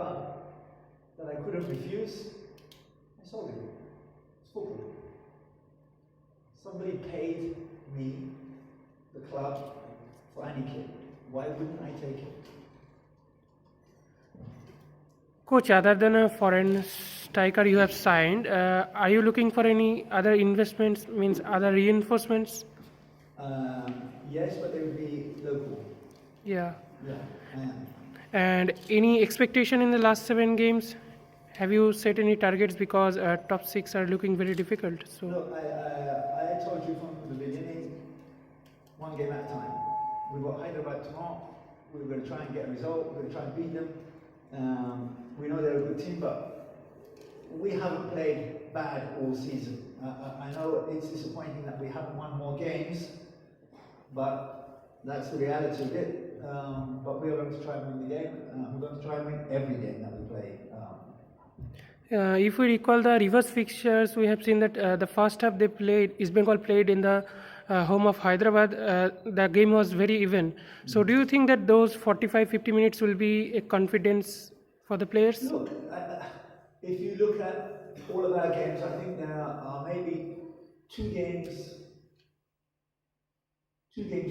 offer that I couldn't refuse, I sold it. It's football. Somebody paid me, the club, for any kid. Why wouldn't I take it? Coach, other than a foreign striker you have signed, are you looking for any other investments, means other reinforcements? Yes, but they would be local. Yeah. Yeah, I am. And any expectation in the last 7 games? Have you set any targets, because top 6 are looking very difficult? So Look, I told you from the beginning, one game at a time. We've got Hyderabad tomorrow. We're going to try and get a result. We're going to try and beat them. We know they're a good team, but we haven't played bad all season. I know it's disappointing that we haven't won more games, but that's the reality of it. But we are going to try and win the game. We're going to try and win every game that we play. if we recall the reverse fixtures, we have seen that the first half East Bengal played in the home of Hyderabad. The game was very even. So do you think that those 45-50 minutes will be a confidence for the players? Look, if you look at all of our games, I think there are maybe two games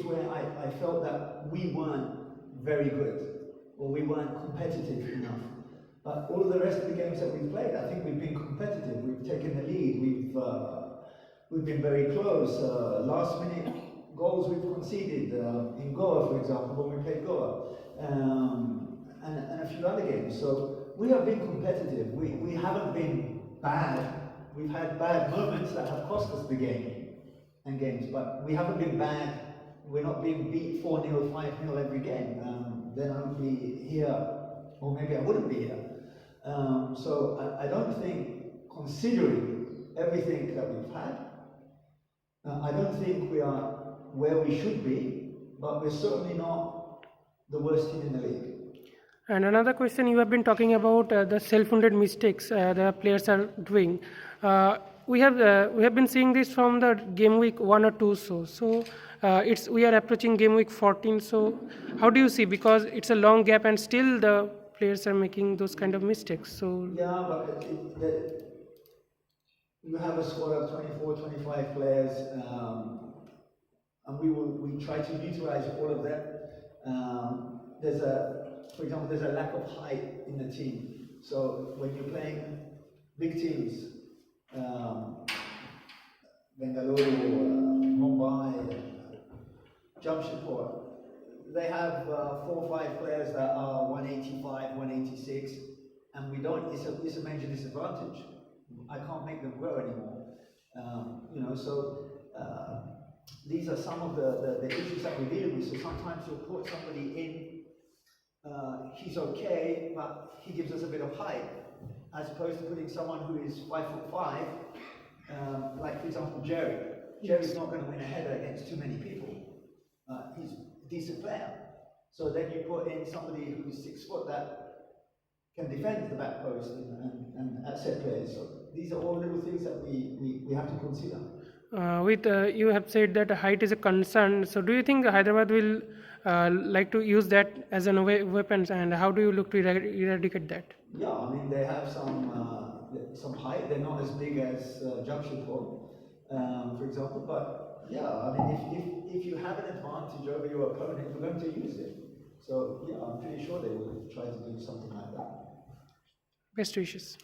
where I felt that we weren't very good, or we weren't competitive enough. But all of the rest of the games that we've played, I think we've been competitive. We've taken the lead. We've been very close. Last minute goals we've conceded in Goa, for example, when we played Goa, and a few other games. So we have been competitive. We haven't been bad. We've had bad moments that have cost us the games, but we haven't been bad. We're not being beat 4-0, 5-0 every game. Then I would be here, or maybe I wouldn't be here. So I don't think, considering everything that we've had, I don't think we are where we should be, but we're certainly not the worst team in the league. And another question, you have been talking about the self-funded mistakes the players are doing. We have been seeing this from the game week 1 or 2. So we are approaching game week 14. So how do you see? Because it's a long gap and still the players are making those kind of mistakes. So yeah, but you have a squad of 24, 25 players, and we try to utilize all of them. For example, there's a lack of height in the team. So when you're playing big teams, Bengaluru, Mumbai, Jamshedpur, they have 4 or 5 players that are 185, 186, and we don't. It's a major disadvantage. I can't make them grow anymore. So these are some of the issues that we're dealing with. So sometimes you'll put somebody in. He's okay, but he gives us a bit of height, as opposed to putting someone who is 5'5", like for example Jerry. Jerry's not going to win a header against too many people. He's a decent player. So then you put in somebody who's 6 foot that can defend the back post and set players. So these are all little things that we have to consider. You have said that height is a concern. So do you think Hyderabad will like to use that as a weapon, and how do you look to eradicate that? Yeah, I mean they have some height. They're not as big as Jamshedpur, for example. But yeah, I mean if you have an advantage over your opponent, you're going to use it. So yeah, I'm pretty sure they will try to do something like that. Best wishes.